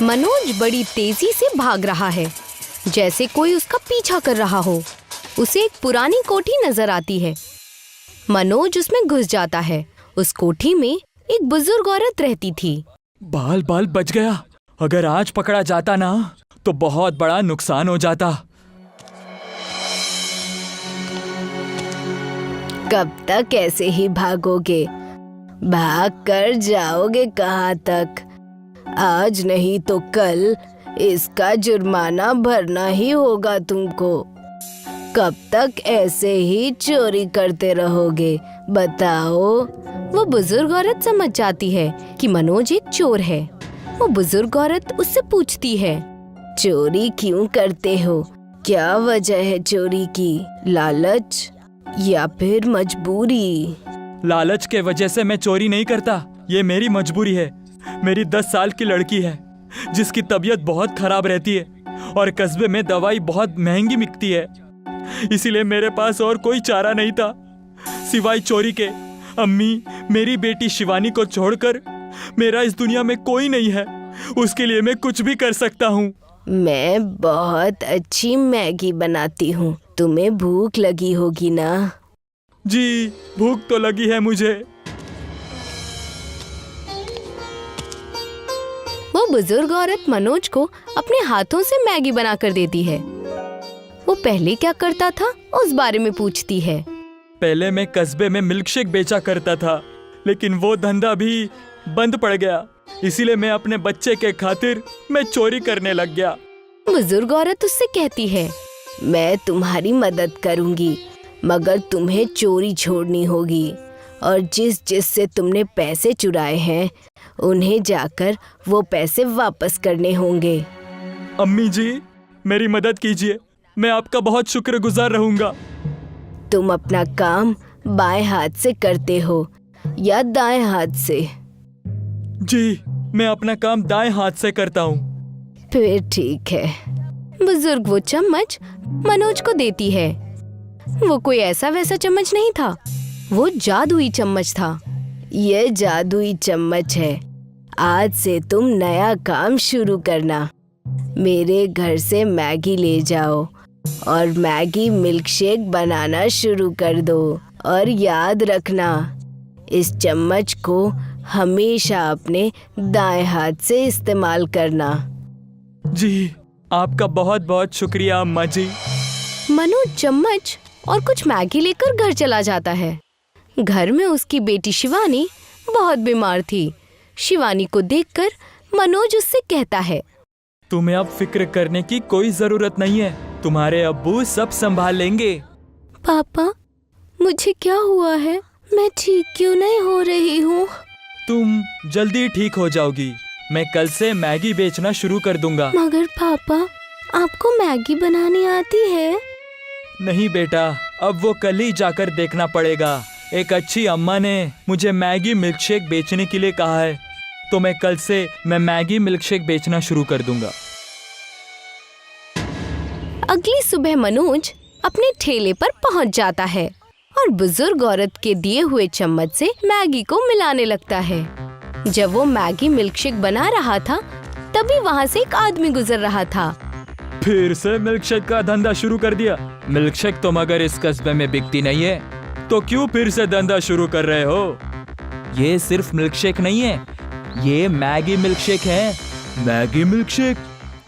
मनोज बड़ी तेजी से भाग रहा है, जैसे कोई उसका पीछा कर रहा हो। उसे एक पुरानी कोठी नजर आती है। मनोज उसमें घुस जाता है। उस कोठी में एक बुजुर्ग औरत रहती थी। बाल बाल बच गया। अगर आज पकड़ा जाता ना तो बहुत बड़ा नुकसान हो जाता। कब तक ऐसे ही भागोगे? भाग कर जाओगे कहाँ तक? आज नहीं तो कल इसका जुर्माना भरना ही होगा तुमको। कब तक ऐसे ही चोरी करते रहोगे बताओ? वो बुजुर्ग औरत समझ जाती है कि मनोज एक चोर है। वो बुजुर्ग औरत उससे पूछती है, चोरी क्यों करते हो? क्या वजह है चोरी की? लालच या फिर मजबूरी? लालच के वजह से मैं चोरी नहीं करता। ये मेरी मजबूरी है। मेरी 10 साल की लड़की है जिसकी तबीयत बहुत खराब रहती है और कस्बे में दवाई बहुत महंगी बिकती है। इसीलिए मेरे पास और कोई चारा नहीं था सिवाय चोरी के। अम्मी, मेरी बेटी शिवानी को छोड़कर मेरा इस दुनिया में कोई नहीं है। उसके लिए मैं कुछ भी कर सकता हूँ। मैं बहुत अच्छी मैगी बनाती हूँ। तुम्हें भूख लगी होगी ना? जी, भूख तो लगी है मुझे। वो बुजुर्ग औरत मनोज को अपने हाथों से मैगी बनाकर देती है। वो पहले क्या करता था उस बारे में पूछती है। पहले मैं कस्बे में मिल्कशेक बेचा करता था, लेकिन वो धंधा भी बंद पड़ गया। इसीलिए मैं अपने बच्चे के खातिर मैं चोरी करने लग गया। बुजुर्ग औरत उससे कहती है, मैं तुम्हारी मदद करूंगी, मगर तुम्हें चोरी छोड़नी होगी और जिस से तुमने पैसे चुराए हैं उन्हें जाकर वो पैसे वापस करने होंगे। अम्मी जी, मेरी मदद कीजिए। मैं आपका बहुत शुक्रगुजार रहूंगा। तुम अपना काम बाएं हाथ से करते हो या दाएं हाथ से? जी, मैं अपना काम दाएं हाथ से करता हूँ। फिर ठीक है। बुजुर्ग वो चम्मच मनोज को देती है। वो कोई ऐसा वैसा चम्मच नहीं था, वो जादुई चम्मच था। ये जादुई चम्मच है। आज से तुम नया काम शुरू करना। मेरे घर से मैगी ले जाओ और मैगी मिल्कशेक बनाना शुरू कर दो। और याद रखना, इस चम्मच को हमेशा अपने दाएं हाथ से इस्तेमाल करना। जी, आपका बहुत बहुत शुक्रिया अम्मा जी। मनोज चम्मच और कुछ मैगी लेकर घर चला जाता है। घर में उसकी बेटी शिवानी बहुत बीमार थी। शिवानी को देखकर मनोज उससे कहता है, तुम्हें अब फिक्र करने की कोई जरूरत नहीं है। तुम्हारे अब्बू सब संभाल लेंगे। पापा, मुझे क्या हुआ है? मैं ठीक क्यों नहीं हो रही हूँ? तुम जल्दी ठीक हो जाओगी। मैं कल से मैगी बेचना शुरू कर दूंगा। मगर पापा, आपको मैगी बनानी आती है? नहीं बेटा, अब वो कल ही जाकर देखना पड़ेगा। एक अच्छी अम्मा ने मुझे मैगी मिल्कशेक बेचने के लिए कहा है, तो मैं कल से मैगी मिल्कशेक बेचना शुरू कर दूंगा। अगली सुबह मनोज अपने ठेले पर पहुंच जाता है और बुजुर्ग औरत के दिए हुए चम्मच से मैगी को मिलाने लगता है। जब वो मैगी मिल्कशेक बना रहा था, तभी वहाँ से एक आदमी गुजर रहा था। फिर से मिल्कशेक का धंधा शुरू कर दिया। मिल्कशेक तो मगर इस कस्बे में बिकती नहीं है, तो क्यों फिर से धंधा शुरू कर रहे हो? ये सिर्फ मिल्कशेक नहीं है, ये मैगी मिल्कशेक है। Maggi milkshake?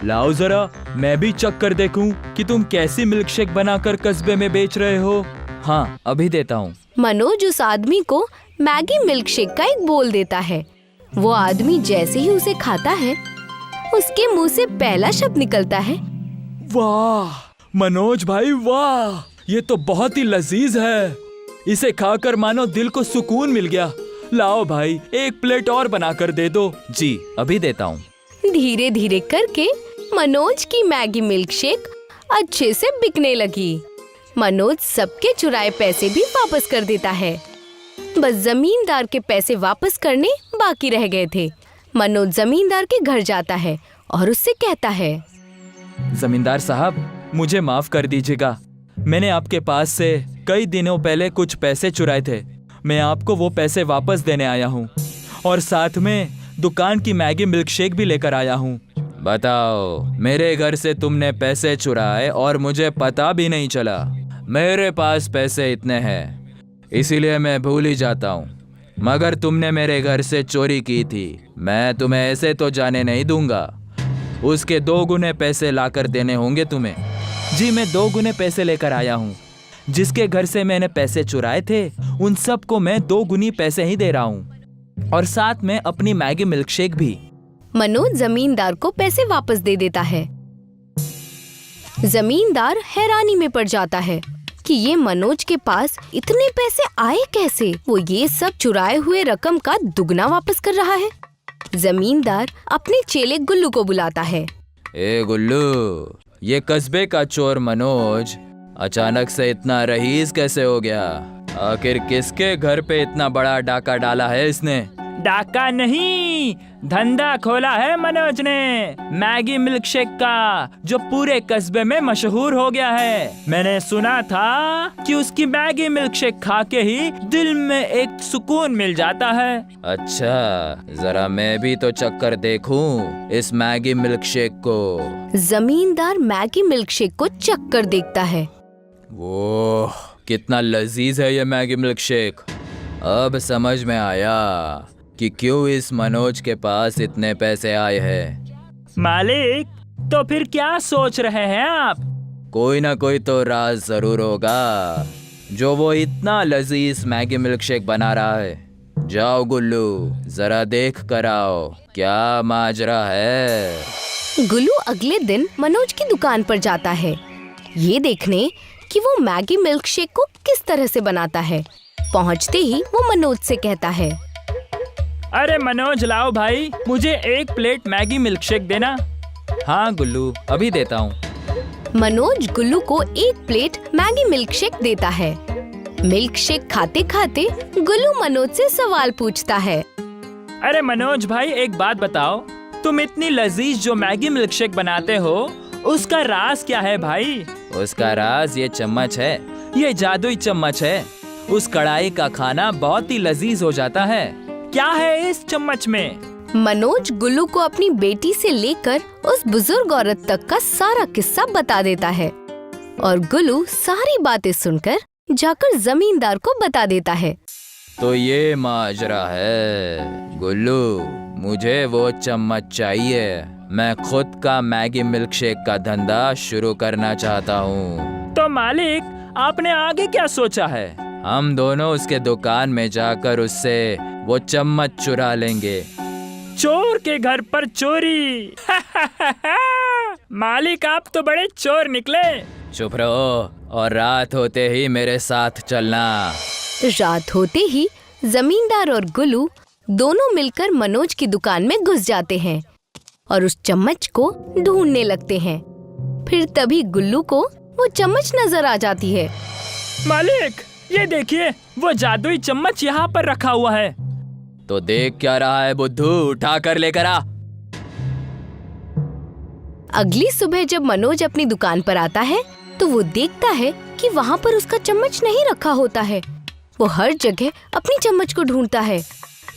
लाओ जरा मैं भी चख कर देखूं कि तुम कैसी मिल्कशेक बनाकर कस्बे में बेच रहे हो। हाँ, अभी देता हूँ। मनोज उस आदमी को मैगी मिल्कशेक का एक बोल देता है। वो आदमी जैसे ही उसे खाता है, उसके मुंह से पहला शब्द निकलता है, वाह मनोज भाई वाह, ये तो बहुत ही लजीज है। इसे खाकर मानो दिल को सुकून मिल गया। लाओ भाई, एक प्लेट और बनाकर दे दो। जी, अभी देता हूँ। धीरे धीरे करके मनोज की मैगी मिल्कशेक अच्छे से बिकने लगी। मनोज सबके चुराए पैसे भी वापस कर देता है। बस जमींदार के पैसे वापस करने बाकी रह गए थे। मनोज जमींदार के घर जाता है और उससे कहता है, जमींदार साहब, मुझे माफ कर दीजिएगा। मैंने आपके पास से कई दिनों पहले कुछ पैसे चुराए थे। मैं आपको वो पैसे वापस देने आया हूँ और साथ में दुकान की मैगी मिल्कशेक भी लेकर आया हूँ। बताओ, मेरे घर से तुमने पैसे चुराए और मुझे पता भी नहीं चला। मेरे पास पैसे इतने हैं, इसीलिए मैं भूल ही जाता हूँ। मगर तुमने मेरे घर से चोरी की थी, मैं तुम्हें ऐसे तो जाने नहीं दूंगा। उसके 2 गुने पैसे लाकर देने होंगे तुम्हें। जी, मैं 2 गुने पैसे लेकर आया हूँ। जिसके घर से मैंने पैसे चुराए थे उन सबको मैं 2 गुनी पैसे ही दे रहा हूँ, और साथ में अपनी मैगी मिल्कशेक भी। मनोज जमींदार को पैसे वापस दे देता है। जमींदार हैरानी में पड़ जाता है कि ये मनोज के पास इतने पैसे आए कैसे। वो ये सब चुराए हुए रकम का दुगना वापस कर रहा है। जमींदार अपने चेले गुल्लू को बुलाता है। ए गुल्लू, ये कस्बे का चोर मनोज अचानक से इतना रईस कैसे हो गया? आखिर किसके घर पे इतना बड़ा डाका डाला है इसने? डाका नहीं, धंधा खोला है मनोज ने मैगी मिल्कशेक का, जो पूरे कस्बे में मशहूर हो गया है। मैंने सुना था कि उसकी मैगी मिल्कशेक खा के ही दिल में एक सुकून मिल जाता है। अच्छा, जरा मैं भी तो चक्कर देखूं इस मैगी मिल्कशेक को। जमींदार मैगी मिल्कशेक को चक्कर देखता है। ओह, कितना लजीज है ये मैगी मिल्कशेक। अब समझ में आया कि क्यों इस मनोज के पास इतने पैसे आए हैं। मालिक, तो फिर क्या सोच रहे हैं आप? कोई ना कोई तो राज जरूर होगा जो वो इतना लजीज मैगी मिल्कशेक बना रहा है। जाओ गुल्लू, जरा देख कर आओ क्या माजरा है। गुल्लू अगले दिन मनोज की दुकान पर जाता है, ये देखने कि वो मैगी मिल्कशेक को किस तरह से बनाता है। पहुंचते ही वो मनोज से कहता है, अरे मनोज, लाओ भाई, मुझे 1 प्लेट मैगी मिल्कशेक देना। हाँ गुल्लू, अभी देता हूँ। मनोज गुल्लू को 1 प्लेट मैगी मिल्कशेक देता है। मिल्कशेक खाते खाते गुल्लू मनोज से सवाल पूछता है। अरे मनोज भाई, एक बात बताओ, तुम इतनी लजीज जो मैगी मिल्कशेक बनाते हो, उसका राज क्या है भाई? उसका राज ये चम्मच है, ये जादुई चम्मच है। उस कढ़ाई का खाना बहुत ही लजीज हो जाता है। क्या है इस चम्मच में? मनोज गुल्लू को अपनी बेटी से लेकर उस बुजुर्ग औरत तक का सारा किस्सा बता देता है, और गुल्लू सारी बातें सुनकर जाकर जमींदार को बता देता है। तो ये माजरा है गुल्लू, मुझे वो चम्मच चाहिए। मैं खुद का मैगी मिल्कशेक का धंधा शुरू करना चाहता हूँ। तो मालिक, आपने आगे क्या सोचा है? हम दोनों उसके दुकान में जाकर उससे वो चम्मच चुरा लेंगे। चोर के घर पर चोरी। मालिक, आप तो बड़े चोर निकले। चुप रहो और रात होते ही मेरे साथ चलना। रात होते ही जमींदार और गुल्लू दोनों मिलकर मनोज की दुकान में घुस जाते हैं और उस चम्मच को ढूंढने लगते हैं। फिर तभी गुल्लू को वो चम्मच नजर आ जाती है। मालिक, ये देखिए, वो जादुई चम्मच यहाँ पर रखा हुआ है। तो देख क्या रहा है बुद्धू, उठा कर लेकर आ। अगली सुबह जब मनोज अपनी दुकान पर आता है तो वो देखता है कि वहाँ पर उसका चम्मच नहीं रखा होता है। वो हर जगह अपनी चम्मच को ढूंढता है,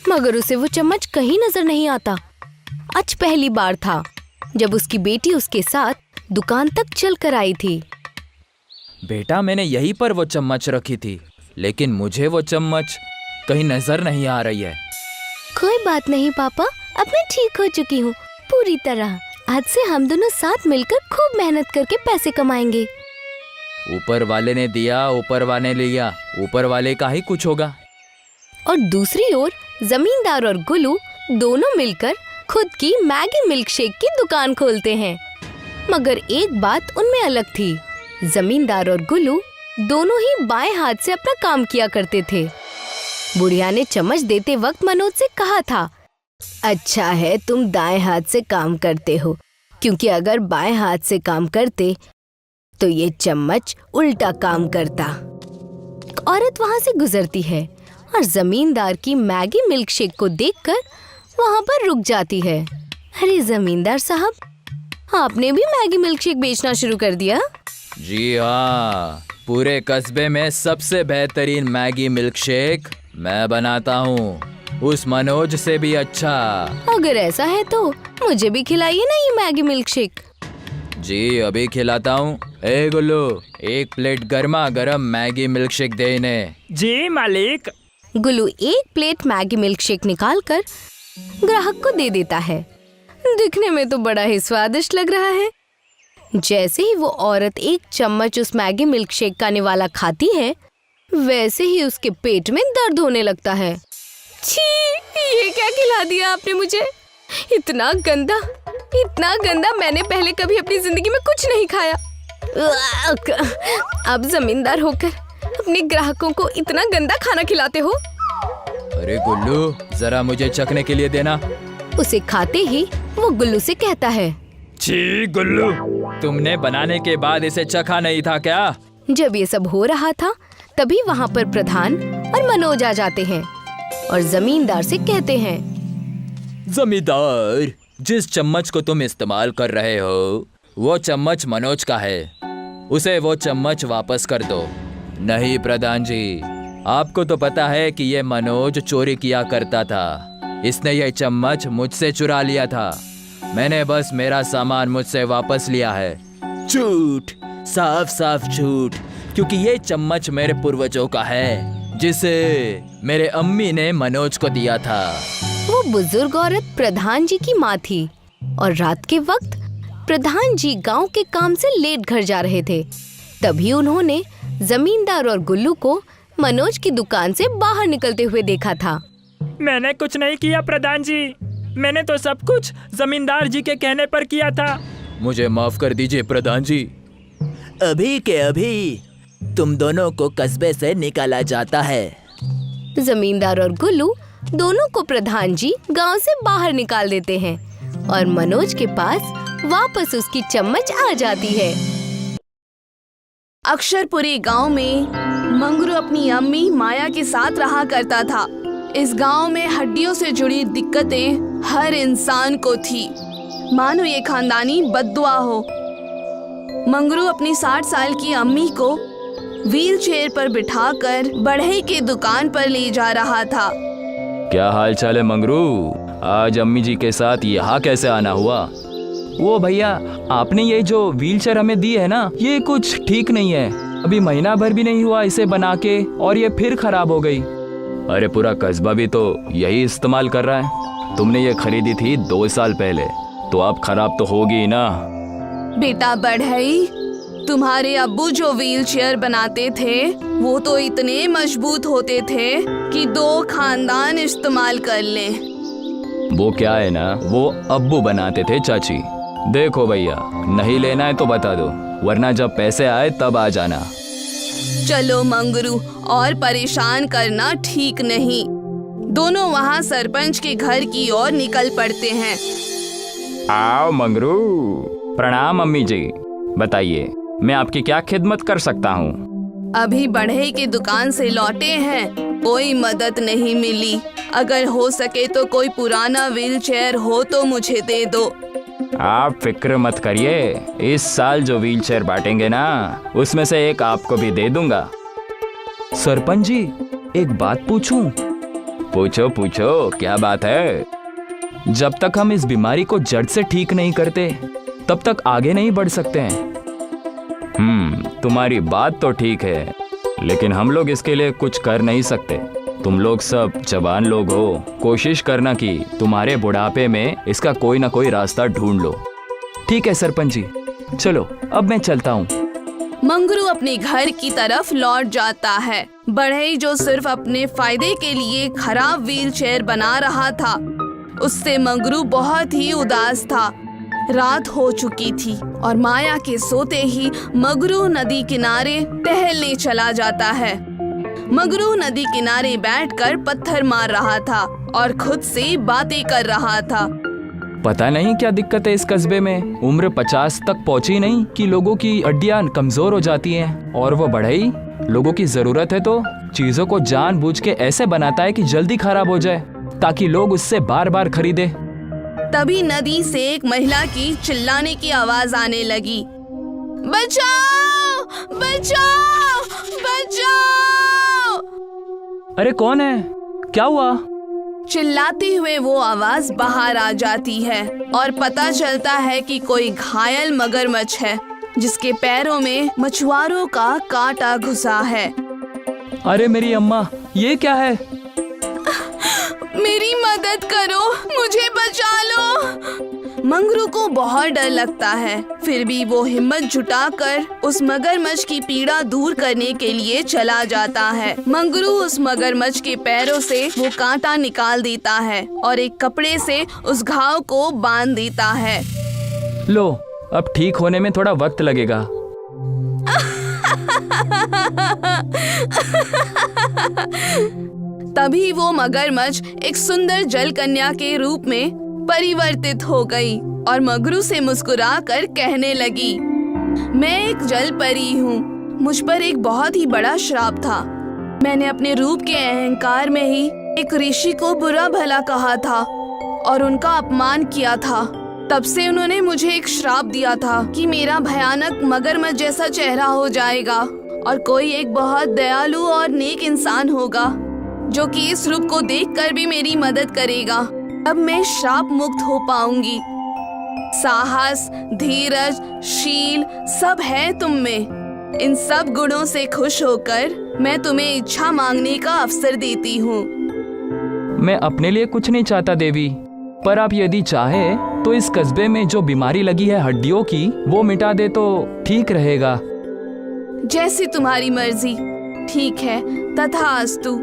मगर उसे वो चम्मच कहीं नजर नहीं आता। आज पहली बार था जब उसकी बेटी उसके साथ दुकान तक चल कर आई थी। बेटा, मैंने यहीं पर वो चम्मच रखी थी, लेकिन मुझे वो चम्मच कहीं नजर नहीं आ रही है। कोई बात नहीं पापा, अब मैं ठीक हो चुकी हूँ पूरी तरह। आज से हम दोनों साथ मिलकर खूब मेहनत करके पैसे कमाएंगे। ऊपर वाले ने दिया, ऊपर वाले ने लिया, ऊपर वाले का ही कुछ होगा। और दूसरी ओर जमींदार और गुल्लू दोनों मिलकर खुद की मैगी मिल्कशेक की दुकान खोलते हैं। मगर एक बात उनमें अलग थी। जमींदार और गुल्लू दोनों ही बाएं हाथ से अपना काम किया करते थे। बुढ़िया ने चम्मच देते वक्त मनोज से कहा था, अच्छा है तुम दाएं हाथ से काम करते हो, क्योंकि अगर बाएं हाथ से काम करते तो ये चम्मच उल्टा काम करता। औरत वहाँ से गुजरती है और जमींदार की मैगी मिल्कशेक को देखकर वहाँ पर रुक जाती है। अरे जमींदार साहब, आपने भी मैगी मिल्कशेक बेचना शुरू कर दिया? जी हाँ, पूरे कस्बे में सबसे बेहतरीन मैगी मिल्कशेक मैं बनाता हूँ। उस मनोज से भी अच्छा। अगर ऐसा है तो मुझे भी खिलाइए ना ये मैगी मिल्क शेक। जी अभी खिलाता हूँ। ए गुल्लू, 1 प्लेट गर्मा गर्म मैगी मिल्क शेक दे इन्हें। जी मालिक। गुल्लू 1 प्लेट मैगी मिल्क शेक निकाल कर ग्राहक को दे देता है। दिखने में तो बड़ा ही स्वादिष्ट लग रहा है। जैसे ही वो औरत 1 चम्मच उस मैगी मिल्क शेक का निवाला खाती है, वैसे ही उसके पेट में दर्द होने लगता है। छी, ये क्या खिला दिया आपने मुझे? इतना गंदा मैंने पहले कभी अपनी जिंदगी में कुछ नहीं खाया। अब जमींदार होकर अपने ग्राहकों को इतना गंदा खाना खिलाते हो। अरे गुल्लू, जरा मुझे चखने के लिए देना। उसे खाते ही वो गुल्लू से कहता है, छी गुल्लू, तुमने बनाने के बाद इसे चखा नहीं था क्या? जब ये सब हो रहा था तभी वहाँ पर प्रधान और मनोज आ जाते हैं और जमींदार से कहते हैं, जमींदार, जिस चम्मच को तुम इस्तेमाल कर रहे हो वो चम्मच मनोज का है। उसे वो चम्मच वापस कर दो। नहीं प्रधान जी, आपको तो पता है कि ये मनोज चोरी किया करता था। इसने ये चम्मच मुझसे चुरा लिया था। मैंने बस मेरा सामान मुझसे वापस लिया है। झूठ, साफ साफ झूठ, क्योंकि ये चम्मच मेरे पूर्वजों का है, जिसे मेरे अम्मी ने मनोज को दिया था। वो बुजुर्ग औरत प्रधान जी की माँ थी और रात के वक्त प्रधान जी गांव के काम से लेट घर जा रहे थे। तभी उन्होंने जमींदार और गुल्लू को मनोज की दुकान से बाहर निकलते हुए देखा था। मैंने कुछ नहीं किया प्रधान जी, मैंने तो सब कुछ जमींदार जी के कहने पर किया था। मुझे माफ कर दीजिए प्रधान जी। अभी के अभी तुम दोनों को कस्बे से निकाला जाता है। जमींदार और गुल्लू दोनों को प्रधान जी गांव से बाहर निकाल देते हैं और मनोज के पास वापस उसकी चम्मच आ जाती है। अक्षरपुरी गांव में मंगरू अपनी अम्मी माया के साथ रहा करता था। इस गांव में हड्डियों से जुड़ी दिक्कतें हर इंसान को थी, मानो ये खानदानी बद्दुआ हो। मंगरू अपनी 60 साल की अम्मी को व्हील चेयर पर बिठाकर बढ़ई की दुकान पर ले जा रहा था। क्या हाल चाल है मंगरू? आज अम्मी जी के साथ यहाँ कैसे आना हुआ? वो भैया, आपने ये जो व्हीलचेयर हमें दी है ना, ये कुछ ठीक नहीं है। अभी महीना भर भी नहीं हुआ इसे बना के और ये फिर खराब हो गई। अरे पूरा कस्बा भी तो यही इस्तेमाल कर रहा है। तुमने ये खरीदी थी 2 साल पहले, तो अब खराब तो होगी ही ना। बेटा बढ़ई, तुम्हारे अब्बू जो व्हील चेयर बनाते थे वो तो इतने मजबूत होते थे कि 2 खानदान इस्तेमाल कर ले। वो क्या है ना, वो अब्बू बनाते थे चाची। देखो भैया, नहीं लेना है तो बता दो, वरना जब पैसे आए तब आ जाना। चलो मंगरू, और परेशान करना ठीक नहीं। दोनों वहाँ सरपंच के घर की ओर निकल पड़ते हैं। आओ मंगरू। प्रणाम अम्मी जी, बताइए मैं आपकी क्या खिदमत कर सकता हूँ? अभी बढ़ई की दुकान से लौटे हैं, कोई मदद नहीं मिली। अगर हो सके तो कोई पुराना व्हील चेयर हो तो मुझे दे दो। आप फिक्र मत करिए, इस साल जो व्हील चेयर बांटेंगे ना, उसमें से एक आपको भी दे दूंगा। सरपंच जी, एक बात पूछूं? पूछो पूछो, क्या बात है? जब तक हम इस बीमारी को जड़ से ठीक नहीं करते तब तक आगे नहीं बढ़ सकते हैं। तुम्हारी बात तो ठीक है, लेकिन हम लोग इसके लिए कुछ कर नहीं सकते। तुम लोग सब जवान लोग हो, कोशिश करना कि तुम्हारे बुढ़ापे में इसका कोई ना कोई रास्ता ढूंढ लो। ठीक है सरपंच जी, चलो अब मैं चलता हूँ। मंगरू अपने घर की तरफ लौट जाता है। बढ़ई जो सिर्फ अपने फायदे के लिए खराब व्हील चेयर बना रहा था, उससे मंगरू बहुत ही उदास था। रात हो चुकी थी और माया के सोते ही मंगरू नदी किनारे टहलने चला जाता है। मंगरू नदी किनारे बैठकर पत्थर मार रहा था और खुद से बातें कर रहा था। पता नहीं क्या दिक्कत है इस कस्बे में, उम्र 50 तक पहुंची नहीं कि लोगों की हड्डियां कमजोर हो जाती हैं, और वो बढ़ई लोगों की जरूरत है तो चीजों को जानबूझ के ऐसे बनाता है कि जल्दी खराब हो जाए ताकि लोग उससे बार बार खरीदे। तभी नदी से एक महिला की चिल्लाने की आवाज आने लगी। बचाओ बचाओ बचाओ! अरे कौन है? क्या हुआ? चिल्लाते हुए वो आवाज बाहर आ जाती है और पता चलता है कि कोई घायल मगरमच्छ है जिसके पैरों में मछुआरों का कांटा घुसा है। अरे मेरी अम्मा, ये क्या है? मेरी मदद करो, मुझे बचा लो। मंगरू को बहुत डर लगता है, फिर भी वो हिम्मत जुटाकर उस मगरमच्छ की पीड़ा दूर करने के लिए चला जाता है। मंगरू उस मगरमच्छ के पैरों से वो कांटा निकाल देता है और एक कपड़े से उस घाव को बांध देता है। लो, अब ठीक होने में थोड़ा वक्त लगेगा। तभी वो मगरमच्छ एक सुंदर जल कन्या के रूप में परिवर्तित हो गई और मंगरू से मुस्कुराकर कहने लगी, मैं एक जल परी हूँ। मुझ पर एक बहुत ही बड़ा श्राप था। मैंने अपने रूप के अहंकार में ही एक ऋषि को बुरा भला कहा था और उनका अपमान किया था। तब से उन्होंने मुझे एक श्राप दिया था कि मेरा भयानक मगरमच्छ जैसा चेहरा हो जाएगा और कोई एक बहुत दयालु और नेक इंसान होगा जो कि इस रूप को देखकर भी मेरी मदद करेगा। अब मैं श्राप मुक्त हो पाऊंगी। साहस, धीरज, शील सब है तुम में। इन सब गुणों से खुश होकर मैं तुम्हें इच्छा मांगने का अवसर देती हूँ। मैं अपने लिए कुछ नहीं चाहता देवी, पर आप यदि चाहे तो इस कस्बे में जो बीमारी लगी है हड्डियों की, वो मिटा दे तो ठीक रहेगा। जैसी तुम्हारी मर्जी। ठीक है, तथास्तु।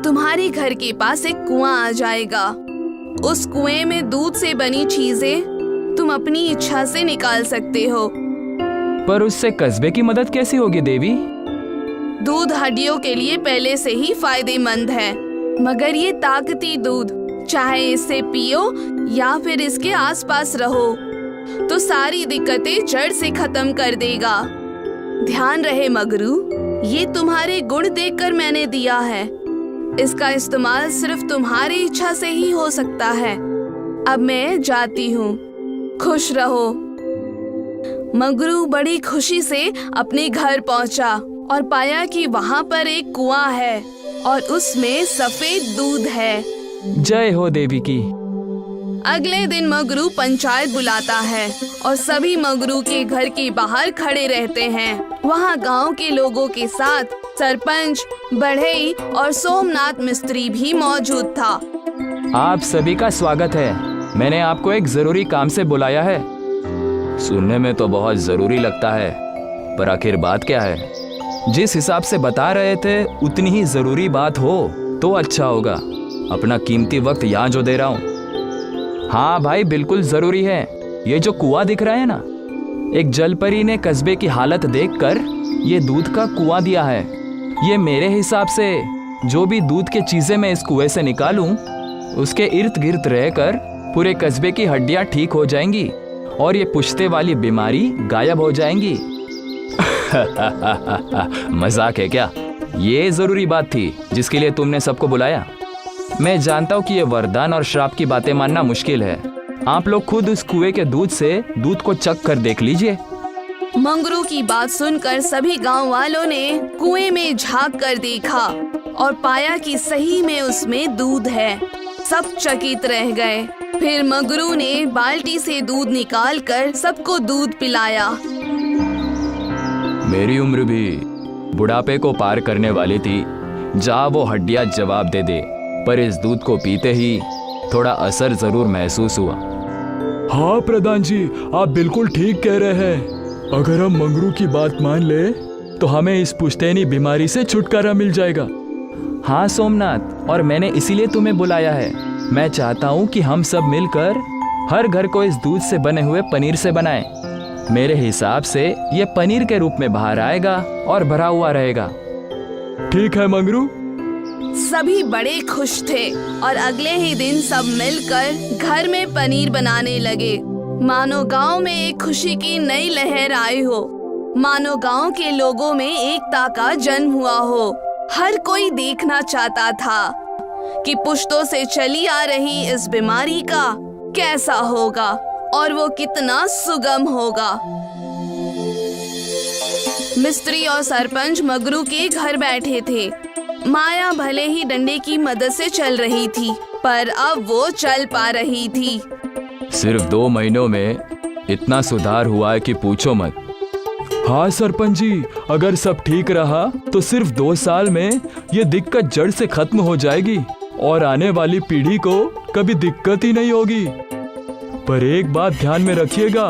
तुम्हारे घर के पास एक कुआं आ जाएगा। उस कुएं में दूध से बनी चीजें तुम अपनी इच्छा से निकाल सकते हो। पर उससे कस्बे की मदद कैसी होगी देवी? दूध हड्डियों के लिए पहले से ही फायदेमंद है, मगर ये ताकती दूध, चाहे इसे पियो या फिर इसके आसपास रहो तो सारी दिक्कतें जड़ से खत्म कर देगा। ध्यान रहे मगरू, ये तुम्हारे गुण देखकर मैंने दिया है। इसका इस्तेमाल सिर्फ तुम्हारी इच्छा से ही हो सकता है। अब मैं जाती हूँ, खुश रहो। मगरू बड़ी खुशी से अपने घर पहुँचा और पाया कि वहाँ पर एक कुआं है और उसमें सफेद दूध है। जय हो देवी की। अगले दिन मगरू पंचायत बुलाता है और सभी मगरू के घर के बाहर खड़े रहते हैं। वहाँ गांव के लोगों के साथ सरपंच, बढ़ई और सोमनाथ मिस्त्री भी मौजूद था। आप सभी का स्वागत है। मैंने आपको एक जरूरी काम से बुलाया है। सुनने में तो बहुत जरूरी लगता है, पर आखिर बात क्या है? जिस हिसाब से बता रहे थे उतनी ही जरूरी बात हो तो अच्छा होगा। अपना कीमती वक्त यहाँ जो दे रहा हूँ। हाँ भाई, बिल्कुल जरूरी है। ये जो कुआं दिख रहा है ना, एक जलपरी ने कस्बे की हालत देखकर ये दूध का कुआं दिया है। ये मेरे हिसाब से जो भी दूध के चीजें मैं इस कुएं से निकालूं, उसके इर्द गिर्द रहकर पूरे कस्बे की हड्डियां ठीक हो जाएंगी और ये पुश्ते वाली बीमारी गायब हो जाएंगी। मजाक है क्या? ये जरूरी बात थी जिसके लिए तुमने सबको बुलाया। मैं जानता हूँ कि ये वरदान और श्राप की बातें मानना मुश्किल है। आप लोग खुद उस कुएं के दूध से दूध को चख कर देख लीजिए। मंगरू की बात सुनकर सभी गांव वालों ने कुएं में झांक कर देखा और पाया कि सही में उसमें दूध है। सब चकित रह गए। फिर मंगरू ने बाल्टी से दूध निकालकर सबको दूध पिलाया। मेरी उम्र भी बुढ़ापे को पार करने वाली थी। जा वो हड्डियां जवाब दे दे, पर इस दूध को पीते ही थोड़ा असर जरूर महसूस हुआ। हाँ प्रधान जी, आप बिल्कुल ठीक कह रहे हैं। अगर हम मंगरू की बात मान ले तो हमें इस पुश्तैनी बीमारी से छुटकारा मिल जाएगा। हाँ सोमनाथ, और मैंने इसीलिए तुम्हें बुलाया है। मैं चाहता हूँ कि हम सब मिलकर हर घर को इस दूध से बने हुए पनीर से बनाएं। मेरे हिसाब से ये पनीर के रूप में बाहर आएगा और भरा हुआ रहेगा। ठीक है मंगरू। सभी बड़े खुश थे और अगले ही दिन सब मिलकर घर में पनीर बनाने लगे। मानो गांव में एक खुशी की नई लहर आई हो। मानो गांव के लोगों में एकता का जन्म हुआ हो। हर कोई देखना चाहता था कि पुश्तों से चली आ रही इस बीमारी का कैसा होगा और वो कितना सुगम होगा। मिस्त्री और सरपंच मगरू के घर बैठे थे। माया भले ही डंडे की मदद से चल रही थी, पर अब वो चल पा रही थी। सिर्फ 2 महीनों में इतना सुधार हुआ है कि पूछो मत। हाँ सरपंच जी, अगर सब ठीक रहा तो सिर्फ 2 साल में ये दिक्कत जड़ से खत्म हो जाएगी और आने वाली पीढ़ी को कभी दिक्कत ही नहीं होगी। पर एक बात ध्यान में रखिएगा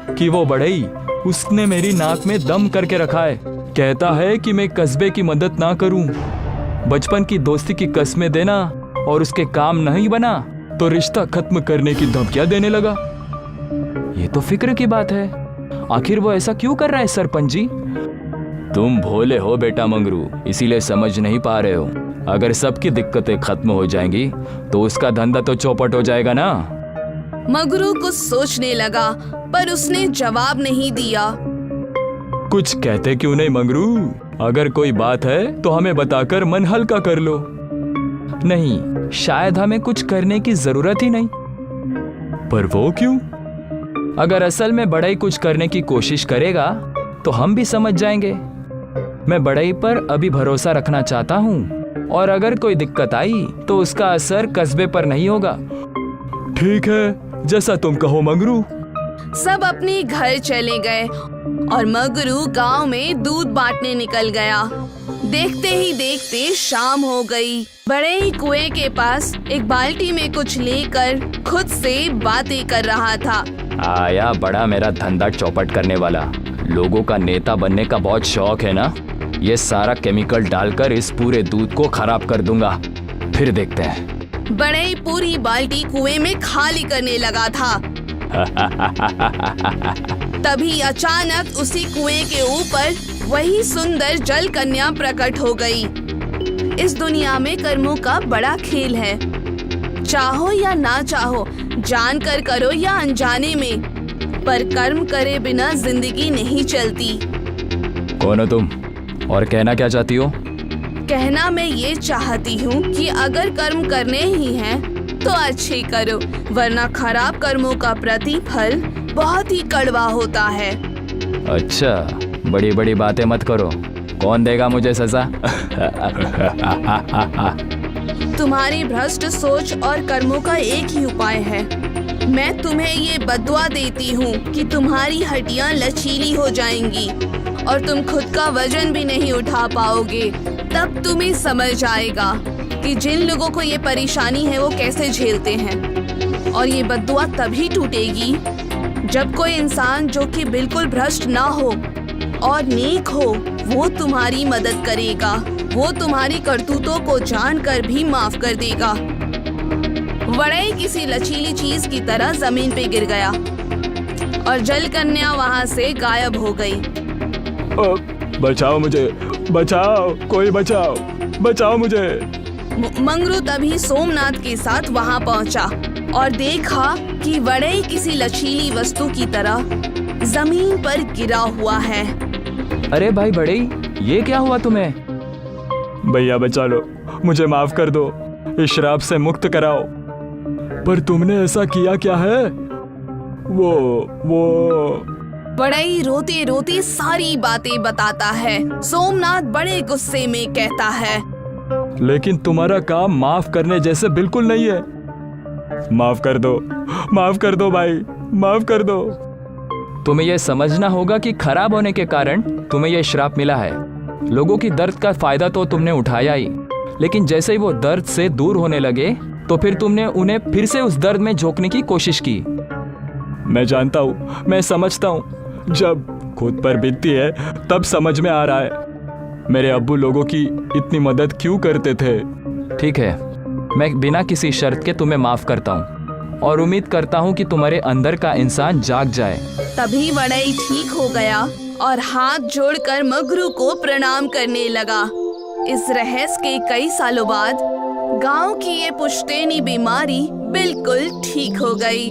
कि वो बढ़ई, उसने मेरी नाक में दम करके रखा है। कहता है कि मैं कस्बे की मदद ना करूं। बचपन की दोस्ती की कस्में देना और उसके काम नहीं बना तो रिश्ता खत्म करने की धमकियां देने लगा। ये तो फिक्र की बात है। आखिर वो ऐसा क्यों कर रहा है सरपंच जी? तुम भोले हो बेटा मंगरू, इसीलिए समझ नहीं पा रहे हो। अगर सबकी दिक्कतें खत्म हो जाएंगी तो उसका धंधा तो चौपट हो जाएगा ना। मंगरू कुछ सोचने लगा पर उसने जवाब नहीं दिया। कुछ कहते क्यों नहीं मंगरू? अगर कोई बात है तो हमें बताकर मन हल्का कर लो। नहीं, शायद हमें कुछ करने की जरूरत ही नहीं। पर वो क्यों? अगर असल में बढ़ई कुछ करने की कोशिश करेगा तो हम भी समझ जाएंगे। मैं बढ़ई पर अभी भरोसा रखना चाहता हूँ और अगर कोई दिक्कत आई तो उसका असर कस्बे पर नहीं होगा। ठीक है, जैसा तुम कहो मंगरू। सब अपने घर चले गए और मंगरू गांव में दूध बांटने निकल गया। देखते ही देखते शाम हो गई। बड़े ही कुएं के पास एक बाल्टी में कुछ लेकर खुद से बातें कर रहा था। आया बड़ा मेरा धंधा चौपट करने वाला। लोगों का नेता बनने का बहुत शौक है ना। ये सारा केमिकल डालकर इस पूरे दूध को खराब कर दूंगा, फिर देखते हैं। बड़े ही पूरी बाल्टी कुएं में खाली करने लगा था। तभी अचानक उसी कुएं के ऊपर वही सुंदर जल कन्या प्रकट हो गई। इस दुनिया में कर्मों का बड़ा खेल है। चाहो या ना चाहो, जानकर करो या अनजाने में, पर कर्म करे बिना जिंदगी नहीं चलती। कौन हो तुम और कहना क्या चाहती हो? कहना मैं ये चाहती हूँ कि अगर कर्म करने ही हैं तो अच्छे करो, वरना खराब कर्मों का प्रतिफल बहुत ही कड़वा होता है। अच्छा, बड़ी बड़ी बातें मत करो। कौन देगा मुझे सजा? तुम्हारी भ्रष्ट सोच और कर्मों का एक ही उपाय है। मैं तुम्हें ये बद्दुआ देती हूँ कि तुम्हारी हड्डियाँ लचीली हो जाएंगी और तुम खुद का वजन भी नहीं उठा पाओगे। तब तुम्हें समझ आएगा कि जिन लोगों को ये परेशानी है वो कैसे झेलते हैं। और ये बद्दुआ तभी टूटेगी जब कोई इंसान जो कि बिल्कुल भ्रष्ट ना हो और नेक हो, वो तुम्हारी मदद करेगा। वो तुम्हारी करतूतों को जानकर भी माफ कर देगा। वड़ई किसी लचीली चीज की तरह जमीन पे गिर गया और जल कन्या वहाँ से गायब हो गई। बचाओ मुझे, बचाओ, कोई बचाओ, बचाओ मुझे। मंगरू तभी सोमनाथ के साथ वहाँ पहुँचा और देखा कि वड़ई किसी लचीली वस्तु की तरह जमीन पर गिरा हुआ है। अरे भाई बढ़ई, ये क्या हुआ तुम्हें? भैया बचा लो, मुझे माफ कर दो, इस श्राप से मुक्त कराओ। पर तुमने ऐसा किया क्या है? वो वड़ई रोते रोते सारी बातें बताता है। सोमनाथ बड़े गुस्से में कहता है, लेकिन तुम्हारा काम माफ करने जैसे बिल्कुल नहीं है। माफ कर दो, माफ कर दो भाई, माफ कर दो। तुम्हें यह समझना होगा कि खराब होने के कारण तुम्हें यह श्राप मिला है। लोगों की दर्द का फायदा तो तुमने उठाया ही, लेकिन जैसे ही वो दर्द से दूर होने लगे तो फिर तुमने उन्हें फिर से उस दर्द में झोंकने की कोशिश की। मैं जानता हूँ, मैं समझता हूँ। जब खुद पर बीतती है तब समझ में आ रहा है मेरे अब्बू लोगों की इतनी मदद क्यों करते थे। ठीक है, मैं बिना किसी शर्त के तुम्हें माफ करता हूँ और उम्मीद करता हूँ कि तुम्हारे अंदर का इंसान जाग जाए। तभी वड़ई ठीक हो गया और हाथ जोड़कर मंगरू को प्रणाम करने लगा। इस रहस्य के कई सालों बाद गांव की ये पुश्तैनी बीमारी बिल्कुल ठीक हो गई।